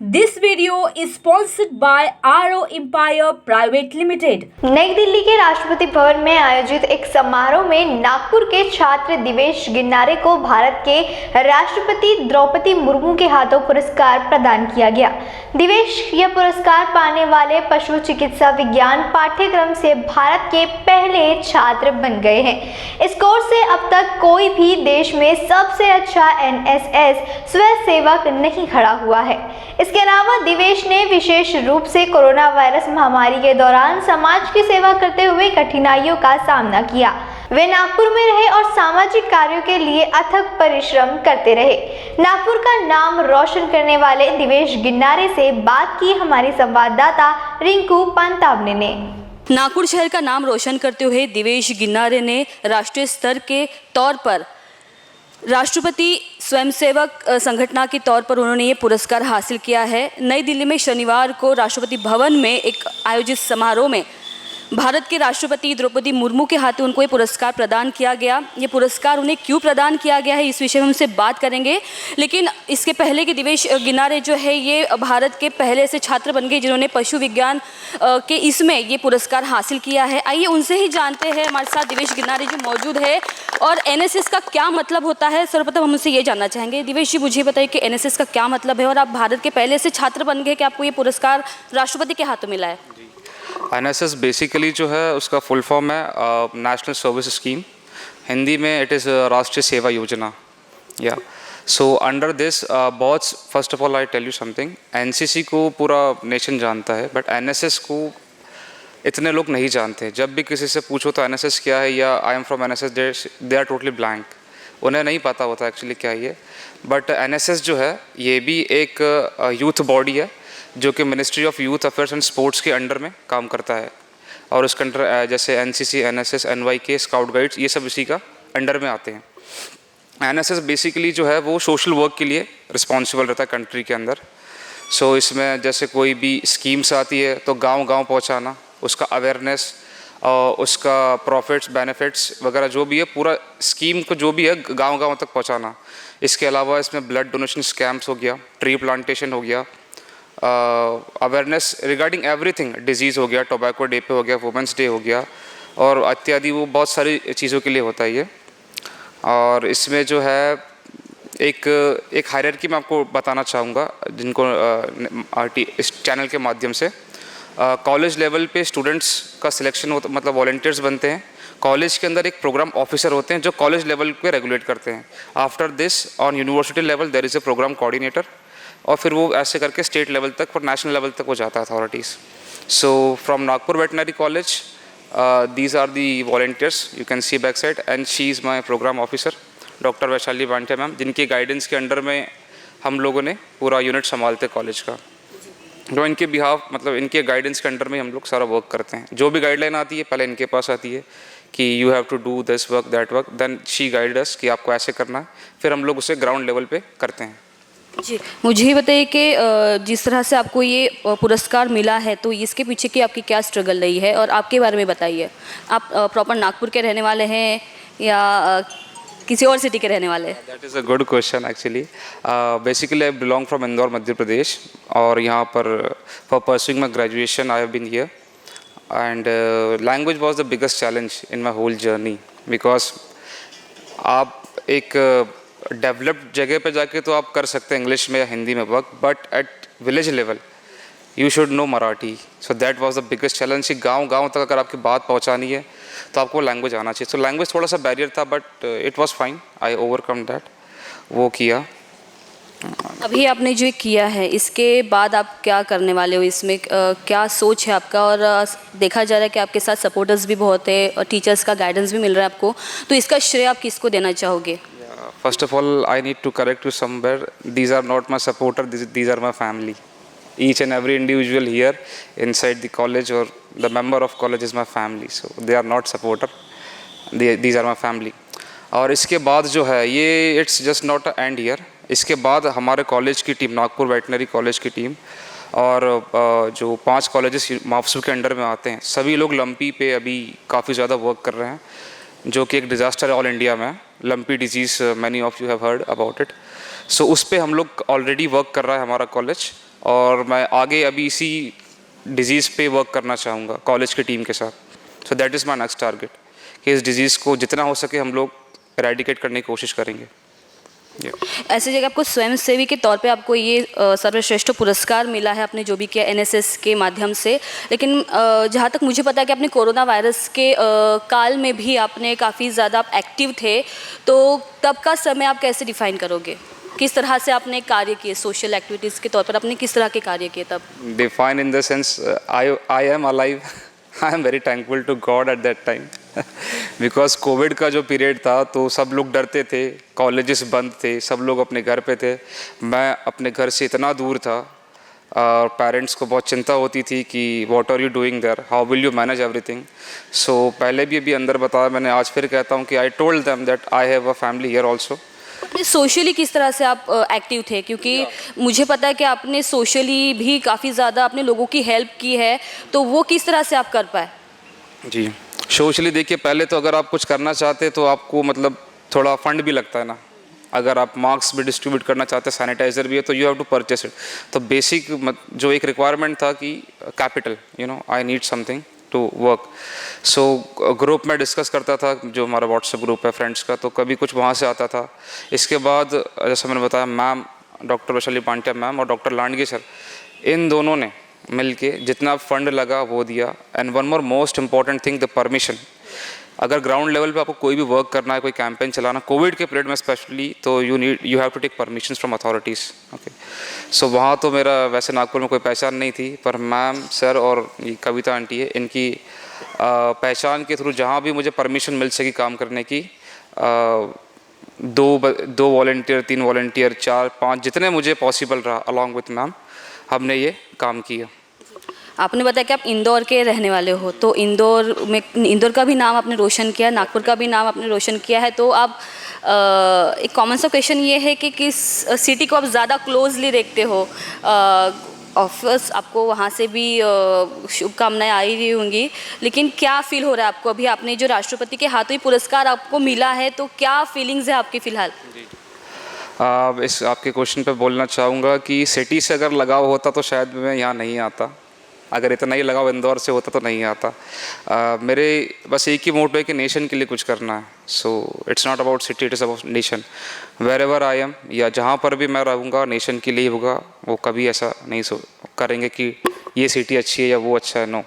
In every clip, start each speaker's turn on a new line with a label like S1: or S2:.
S1: This video is sponsored by RO Empire Private Limited.
S2: नई दिल्ली के राष्ट्रपति भवन में आयोजित एक समारोह में नागपुर के छात्र दिवेश गिन्नारे को भारत के राष्ट्रपति द्रौपदी मुर्मू के हाथों पुरस्कार प्रदान किया गया। दिवेश यह पुरस्कार पाने वाले पशु चिकित्सा विज्ञान पाठ्यक्रम से भारत के पहले छात्र बन गए हैं। इस कोर्स से अब तक कोई भी देश में सबसे अच्छा एनएसएस स्वयंसेवक नहीं खड़ा हुआ है। इसके अलावा दिवेश ने विशेष रूप से कोरोना वायरस महामारी के दौरान समाज की सेवा करते हुए कठिनाइयों का सामना किया। वे नागपुर में रहे और सामाजिक कार्यों के लिए अथक परिश्रम करते रहे। नागपुर का नाम रोशन करने वाले दिवेश गिन्नारे से बात की हमारी संवाददाता रिंकू पंतावने ने।
S3: नागपुर शहर का नाम रोशन करते हुए दिवेश गिन्नारे ने राष्ट्रीय स्तर के तौर पर राष्ट्रपति स्वयंसेवक संगठन के तौर पर उन्होंने ये पुरस्कार हासिल किया है। नई दिल्ली में शनिवार को राष्ट्रपति भवन में एक आयोजित समारोह में भारत के राष्ट्रपति द्रौपदी मुर्मू के हाथों उनको ये पुरस्कार प्रदान किया गया। ये पुरस्कार उन्हें क्यों प्रदान किया गया है, इस विषय में उनसे बात करेंगे। लेकिन इसके पहले कि दिवेश गिन्नारे जो है ये भारत के पहले ऐसे छात्र बन गए जिन्होंने पशु विज्ञान के इसमें ये पुरस्कार हासिल किया है। आइए उनसे ही जानते हैं। हमारे साथ दिवेश गिन्नारे जो मौजूद है और एनएसएस का क्या मतलब होता है, सर्वप्रथम हम उनसे ये जानना चाहेंगे। दिवेश जी, मुझे बताइए कि एनएसएस का क्या मतलब है और आप भारत के पहले ऐसे छात्र बन गए कि आपको ये पुरस्कार राष्ट्रपति के हाथों मिला है।
S4: एनएसएस बेसिकली जो है उसका फुल फॉर्म है नेशनल सर्विस स्कीम, हिंदी में इट इज़ राष्ट्रीय सेवा योजना। या सो अंडर दिस बहुत, first of all I tell you something, NCC को पूरा नेशन जानता है बट एनएसएस को इतने लोग नहीं जानते। जब भी किसी से पूछो तो एनएसएस क्या है या I am from NSS, they are totally blank, उन्हें नहीं पता होता एक्चुअली क्या है ये। बट एनएसएस जो है ये भी एक यूथ बॉडी है जो कि ministry of youth affairs and sports के अंडर में काम करता है। और उसके अंडर जैसे NCC, NSS, NYK, scout guides, ये सब इसी का अंडर में आते हैं। एनएसएस बेसिकली जो है वो सोशल वर्क के लिए रिस्पॉन्सिबल रहता है कंट्री के अंदर। सो इसमें जैसे कोई भी स्कीम्स आती है तो गांव-गांव पहुंचाना, उसका अवेयरनेस और उसका प्रॉफिट्स, बेनिफिट्स वगैरह जो भी है, पूरा स्कीम को जो भी है गांव-गांव तक पहुँचाना। इसके अलावा इसमें ब्लड डोनेशन कैंप्स हो गया, ट्री प्लांटेशन हो गया, अवेयरनेस रिगार्डिंग एवरीथिंग, डिजीज़ हो गया, टोबैको डे पे हो गया, वुमेंस डे हो गया और इत्यादि, वो बहुत सारी चीज़ों के लिए होता है ये। और इसमें जो है एक हायरार्की मैं आपको बताना चाहूँगा जिनको इस चैनल के माध्यम से कॉलेज लेवल पे स्टूडेंट्स का सिलेक्शन होता, मतलब वॉलंटियर्स बनते हैं। कॉलेज के अंदर एक प्रोग्राम ऑफिसर होते हैं जो कॉलेज लेवल पे रेगुलेट करते हैं। After this on university level there is a programme coordinator और फिर वो ऐसे करके स्टेट लेवल तक और नेशनल लेवल तक वो जाता है authorities. So from Nagpur veterinary college these are the volunteers, you can see back side, and she is my programme officer doctor Vaishali Bante ma'am, जिनकी गाइडेंस के अंडर में हम लोगों ने पूरा यूनिट संभालते कॉलेज का। जो इनके बिहाफ, मतलब इनके गाइडेंस के अंडर में हम लोग सारा वर्क करते हैं। जो भी गाइडलाइन आती है पहले इनके पास आती है कि you have to do this work, that work, then she guide us कि आपको ऐसे करना है, फिर हम लोग उसे ग्राउंड लेवल पे करते हैं।
S3: जी, मुझे बताइए कि जिस तरह से आपको ये पुरस्कार मिला है तो इसके पीछे की आपकी क्या स्ट्रगल रही है और आपके बारे में बताइए। आप प्रॉपर नागपुर के रहने वाले हैं या किसी और सिटी के रहने वाले हैं?
S4: That is a good question actually. Basically I belong from Indore, Madhya Pradesh, और यहाँ पर for pursuing my graduation I have been here and language was the biggest challenge in my whole journey, because आप एक डेवलप्ड जगह पे जाके तो आप कर सकते हैं इंग्लिश में या हिंदी में work, but at village level you should know Marathi. So that was the biggest challenge कि गांव-गांव तक अगर आपकी बात पहुंचानी है तो आपको लैंग्वेज आना चाहिए। सो लैंग्वेज थोड़ा सा बैरियर था but it was fine, I overcome that, वो किया।
S3: अभी आपने जो किया है इसके बाद आप क्या करने वाले हो, इसमें क्या सोच है आपका? और देखा जा रहा है कि आपके साथ सपोर्टर्स भी बहुत है और टीचर्स का गाइडेंस भी मिल रहा है आपको, तो इसका श्रेय आप किसको देना चाहोगे?
S4: First of all, I need to correct you somewhere. These are not my supporter. These are my family. Each and every individual here inside the college or the member of college is my family. So they are not supporter. These are my family. और इसके बाद जो है ये it's just not a end here. इसके बाद हमारे college की टीम, नागपुर वेटनरी कॉलेज की टीम और जो 5 कॉलेजेस माफसू के अंडर में आते हैं, सभी लोग लंपी पे अभी काफ़ी ज़्यादा वर्क कर रहे हैं, जो कि एक डिज़ास्टर है ऑल इंडिया में। Lumpy disease, many of you have heard about it. So उस पर हम लोग ऑलरेडी वर्क कर रहा है हमारा कॉलेज और मैं आगे अभी इसी डिज़ीज़ पे वर्क करना चाहूँगा कॉलेज की टीम के साथ। So that is my next target कि इस डिज़ीज़ को जितना हो सके हम लोग एरेडिकेट करने की कोशिश करेंगे।
S3: ऐसी जगह आपको स्वयंसेवी के तौर पे आपको ये सर्वश्रेष्ठ पुरस्कार मिला है, आपने जो भी किया एनएसएस के माध्यम से। लेकिन जहाँ तक मुझे पता है कि आपने कोरोना वायरस के काल में भी आपने काफ़ी ज़्यादा आप एक्टिव थे, तो तब का समय आप कैसे डिफाइन करोगे? किस तरह से आपने कार्य किए सोशल एक्टिविटीज़ के तौर पर, आपने किस तरह के कार्य किए तब?
S4: Define in the sense I am alive, I am very thankful to God at that time because Covid का जो पीरियड था तो सब लोग डरते थे, कॉलेजेस बंद थे, सब लोग अपने घर पे थे, मैं अपने घर से इतना दूर था और पेरेंट्स को बहुत चिंता होती थी कि what are you doing there, how will you manage everything. So पहले भी अभी अंदर बताया मैंने, आज फिर कहता हूँ कि I told them that I have a family here also.
S3: Socially किस तरह से आप एक्टिव थे? क्योंकि मुझे पता है कि आपने सोशली भी काफ़ी ज़्यादा अपने लोगों की हेल्प की है, तो वो किस तरह से आप कर पाए?
S4: जी, सोशली देखिए, पहले तो अगर आप कुछ करना चाहते तो आपको मतलब थोड़ा फंड भी लगता है ना। अगर आप मास्क भी डिस्ट्रीब्यूट करना चाहते, सैनिटाइज़र भी है, तो you have to purchase it. तो बेसिक जो एक रिक्वायरमेंट था कि capital, you know, I need something to work. So group में डिस्कस करता था, जो हमारा व्हाट्सएप ग्रुप है फ्रेंड्स का, तो कभी कुछ वहाँ से आता था। इसके बाद जैसा मैंने बताया, ma'am doctor Vaishali Pandya ma'am और डॉक्टर लांडगे सर, इन दोनों ने मिलके जितना फंड लगा वो दिया। And one more most important thing, the permission. अगर ग्राउंड लेवल पे आपको कोई भी वर्क करना है, कोई कैंपेन चलाना, कोविड के पीरियड में स्पेशली, तो you have to take permission from authorities. Okay, so वहाँ तो मेरा वैसे नागपुर में कोई पहचान नहीं थी, पर मैम सर और ये कविता आंटी है, इनकी पहचान के थ्रू जहाँ भी मुझे परमिशन मिल सकी काम करने की, 2 वॉलंटियर, 3 वॉलंटियर, 4, 5, जितने मुझे पॉसिबल रहा, अलॉन्ग विथ मैम हमने ये काम किया।
S3: आपने बताया कि आप इंदौर के रहने वाले हो, तो इंदौर का भी नाम आपने रोशन किया, नागपुर का भी नाम आपने रोशन किया है, तो आप एक कॉमन सा क्वेश्चन ये है कि किस सिटी को आप ज़्यादा क्लोजली देखते हो? ऑफकोर्स आपको वहाँ से भी शुभकामनाएं आई रही होंगी, लेकिन क्या फील हो रहा है आपको? अभी आपने जो राष्ट्रपति के हाथों ही पुरस्कार आपको मिला है, तो क्या फीलिंग्स है आपकी फ़िलहाल?
S4: इस आपके क्वेश्चन पे बोलना चाहूँगा कि सिटी से अगर लगाव होता तो शायद मैं यहाँ नहीं आता। अगर इतना ही लगाव इंदौर से होता तो नहीं आता। मेरे बस एक ही मोटिव है कि नेशन के लिए कुछ करना है। So it's not about city, it is about nation. Wherever I am, या जहाँ पर भी मैं रहूँगा नेशन के लिए होगा। वो कभी ऐसा नहीं करेंगे कि ये सिटी अच्छी है या वो अच्छा है। No,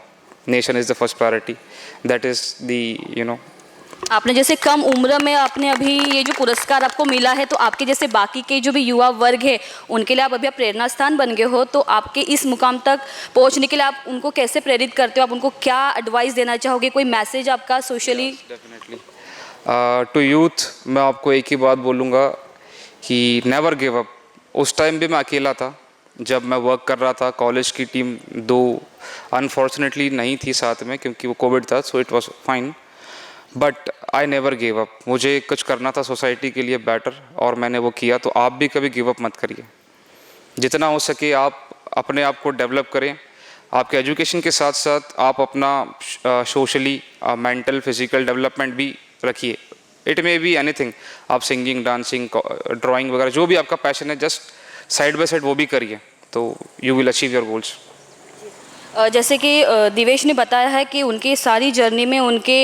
S4: nation is the first priority. That is the, you know.
S3: आपने जैसे कम उम्र में आपने अभी ये जो पुरस्कार आपको मिला है, तो आपके जैसे बाकी के जो भी युवा वर्ग है उनके लिए आप अभी प्रेरणा स्थान बन गए हो, तो आपके इस मुकाम तक पहुंचने के लिए आप उनको कैसे प्रेरित करते हो? आप उनको क्या एडवाइस देना चाहोगे? कोई मैसेज आपका सोशली?
S4: डेफिनेटली टू यूथ मैं आपको एक ही बात बोलूँगा कि नेवर गिव अप। उस टाइम भी मैं अकेला था जब मैं वर्क कर रहा था। कॉलेज की टीम 2 अनफॉर्चुनेटली नहीं थी साथ में क्योंकि वो कोविड था, so it was fine, but I never give up. मुझे कुछ करना था सोसाइटी के लिए बेटर, और मैंने वो किया। तो आप भी कभी गिव अप मत करिए। जितना हो सके आप अपने आप को डेवलप करें। आपके एजुकेशन के साथ साथ आप अपना सोशली, मेंटल, फिजिकल डेवलपमेंट भी रखिए। इट मे बी एनीथिंग, आप सिंगिंग, डांसिंग, ड्राइंग वगैरह जो भी आपका पैशन है, जस्ट साइड बाय साइड वो भी करिए, तो you will achieve your goals.
S3: जैसे कि दिवेश ने बताया है कि उनकी सारी जर्नी में उनके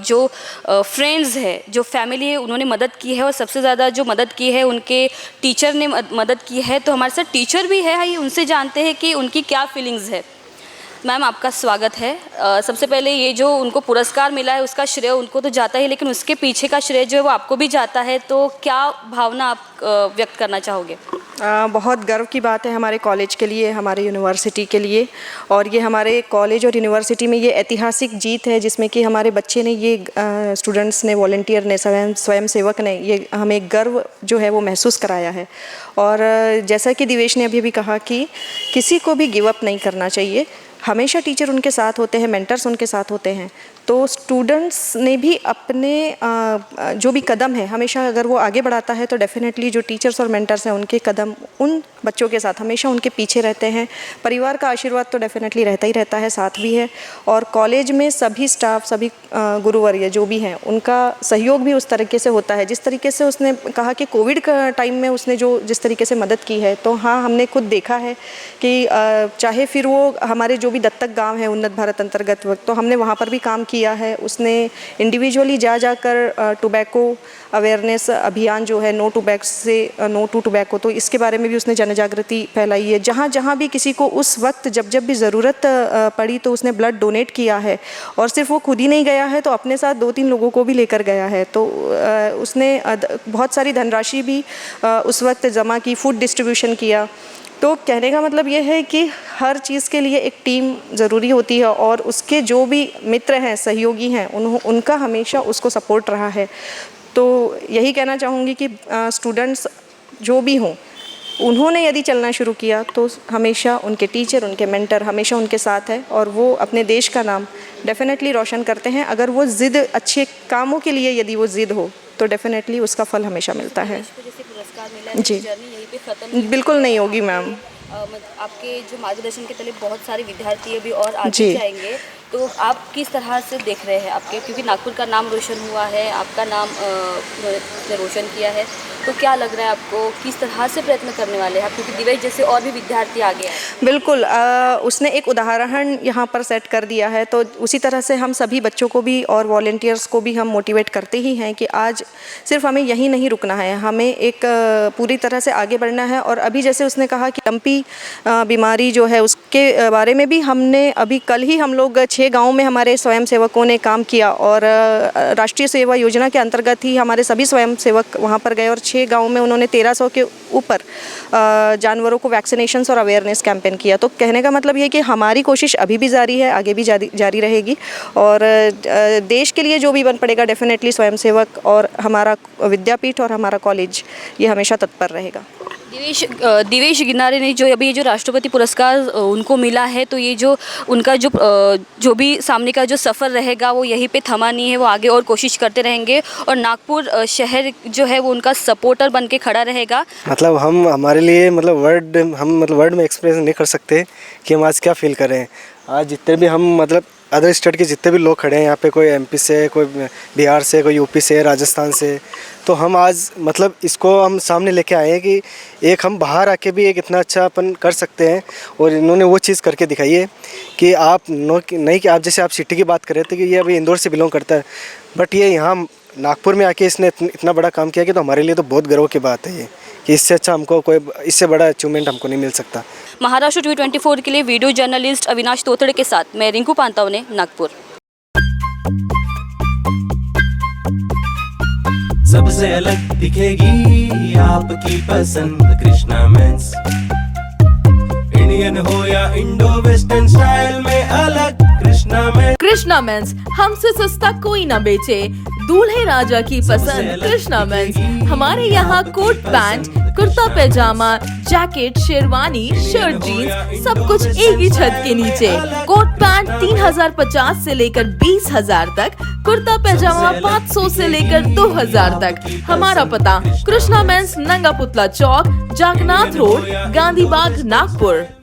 S3: जो फ्रेंड्स है, जो फैमिली है, उन्होंने मदद की है, और सबसे ज़्यादा जो मदद की है उनके टीचर ने मदद की है। तो हमारे साथ टीचर भी है, आइए उनसे जानते हैं कि उनकी क्या फीलिंग्स है। मैम, आपका स्वागत है। सबसे पहले ये जो उनको पुरस्कार मिला है उसका श्रेय उनको तो जाता है, लेकिन उसके पीछे का श्रेय जो है वो आपको भी जाता है, तो क्या भावना आप व्यक्त करना चाहोगे?
S5: बहुत गर्व की बात है हमारे कॉलेज के लिए, हमारे यूनिवर्सिटी के लिए, और ये हमारे कॉलेज और यूनिवर्सिटी में ये ऐतिहासिक जीत है जिसमें कि हमारे बच्चे ने, ये स्टूडेंट्स ने, वॉलंटियर ने, स्वयं सेवक ने ये हमें गर्व जो है वो महसूस कराया है। और जैसा कि दिवेश ने अभी भी कहा कि किसी को भी गिव अप नहीं करना चाहिए। हमेशा टीचर उनके साथ होते हैं, मेंटर्स उनके साथ होते हैं, तो स्टूडेंट्स ने भी अपने जो भी कदम है हमेशा अगर वो आगे बढ़ाता है तो डेफिनेटली जो टीचर्स और मेंटर्स हैं उनके कदम उन बच्चों के साथ हमेशा उनके पीछे रहते हैं। परिवार का आशीर्वाद तो डेफिनेटली रहता ही रहता है, साथ भी है। और कॉलेज में सभी स्टाफ, सभी गुरुवर्य जो भी हैं उनका सहयोग भी उस तरीके से होता है जिस तरीके से उसने कहा कि कोविड का टाइम में उसने जो जिस तरीके से मदद की है, तो हाँ हमने खुद देखा है कि चाहे फिर वो हमारे जो भी दत्तक गांव है उन्नत भारत अंतर्गत, तो हमने वहाँ पर भी काम किया है। उसने इंडिविजुअली जाकर टोबैको अवेयरनेस अभियान जो है नो टू टोबैको, तो इसके बारे में भी उसने जन जागृति फैलाई है। जहाँ जहाँ भी किसी को उस वक्त जब जब भी ज़रूरत पड़ी तो उसने ब्लड डोनेट किया है। और सिर्फ वो खुद ही नहीं गया है, तो अपने साथ 2-3 लोगों को भी लेकर गया है। तो उसने बहुत सारी धनराशि भी उस वक्त जमा की, फूड डिस्ट्रीब्यूशन किया। तो कहने का मतलब ये है कि हर चीज़ के लिए एक टीम ज़रूरी होती है और उसके जो भी मित्र हैं, सहयोगी हैं, उनका हमेशा उसको सपोर्ट रहा है। तो यही कहना चाहूँगी कि स्टूडेंट्स जो भी हों, उन्होंने यदि चलना शुरू किया तो हमेशा उनके टीचर, उनके मेंटर हमेशा उनके साथ है और वो अपने देश का नाम डेफिनेटली रोशन करते हैं। अगर वो ज़िद अच्छे कामों के लिए यदि वो ज़िद हो तो डेफिनेटली उसका फल हमेशा मिलता है। जी, बिल्कुल नहीं होगी मैम।
S3: आपके जो मार्गदर्शन के तले बहुत सारे विद्यार्थी अभी और आगे जाएंगे, तो आप किस तरह से देख रहे हैं आपके, क्योंकि नागपुर का नाम रोशन हुआ है, आपका नाम उन्होंने रोशन किया है, तो क्या लग रहा है आपको, किस तरह से प्रयत्न करने वाले हैं आप, क्योंकि दिवेश जैसे और भी विद्यार्थी आगे हैं?
S5: बिल्कुल, उसने एक उदाहरण यहाँ पर सेट कर दिया है, तो उसी तरह से हम सभी बच्चों को भी और वॉलंटियर्स को भी हम मोटिवेट करते ही हैं कि आज सिर्फ हमें यहीं नहीं रुकना है, हमें एक पूरी तरह से आगे बढ़ना है। और अभी जैसे उसने कहा कि लंपी बीमारी जो है उसके बारे में भी हमने अभी कल ही हम लोग 6 गाँव में हमारे स्वयंसेवकों ने काम किया और राष्ट्रीय सेवा योजना के अंतर्गत ही हमारे सभी स्वयंसेवक वहाँ पर गए और 6 गाँव में उन्होंने 1300 के ऊपर जानवरों को वैक्सीनेशंस और अवेयरनेस कैंपेन किया। तो कहने का मतलब ये कि हमारी कोशिश अभी भी जारी है, आगे भी जारी रहेगी और देश के लिए जो भी बन पड़ेगा डेफिनेटली स्वयंसेवक और हमारा विद्यापीठ और हमारा कॉलेज ये हमेशा तत्पर रहेगा।
S3: दिवेश गिन्नारे ने जो अभी ये जो राष्ट्रपति पुरस्कार उनको मिला है, तो ये जो उनका जो भी सामने का जो सफ़र रहेगा वो यहीं पे थमा नहीं है, वो आगे और कोशिश करते रहेंगे और नागपुर शहर जो है वो उनका सपोर्टर बन के खड़ा रहेगा।
S6: मतलब हमारे लिए मतलब वर्ड में एक्सप्रेस नहीं कर सकते कि हम आज क्या फील कर रहे हैं। आज जितने भी हम मतलब अदर स्टेट के जितने भी लोग खड़े हैं यहाँ पे, कोई एमपी से, कोई बिहार से, कोई यूपी से, राजस्थान से, तो हम आज मतलब इसको हम सामने लेके आए हैं कि एक हम बाहर आके भी एक इतना अच्छा अपन कर सकते हैं। और इन्होंने वो चीज़ करके दिखाई है कि आप नहीं कि आप जैसे आप सिटी की बात कर रहे थे कि ये अभी इंदौर से बिलोंग करता है, बट ये यहाँ नागपुर में आके इसने इतना बड़ा काम किया कि तो हमारे लिए तो बहुत गर्व की बात है ये, कि इससे अच्छा हमको कोई इससे बड़ा अचीवमेंट हमको नहीं मिल सकता।
S3: महाराष्ट्र T24 के लिए वीडियो जर्नलिस्ट अविनाश तोतड़े के साथ मैं रिंकू पांतावने, नागपुर।
S7: सबसे अलग दिखेगी आपकी पसंद कृष्णा मेंस, इंडियन हो या इंडो वेस्टर्न स्टाइल में अलग
S8: कृष्णा मेंस, हमसे सस्ता कोई ना बेचे, दूल्हे राजा की पसंद कृष्णा मेंस। हमारे यहाँ कोट पैंट, कुर्ता पैजामा, जैकेट, शेरवानी, शर्ट, जीन्स सब कुछ एक ही छत के नीचे। कोट पैंट 3050 से लेकर 20,000 तक, कुर्ता पैजामा 500 से लेकर 2000 तक। हमारा पता कृष्णा मेंस, नंगा पुतला चौक, जागनाथ रोड, गांधी बाग, नागपुर।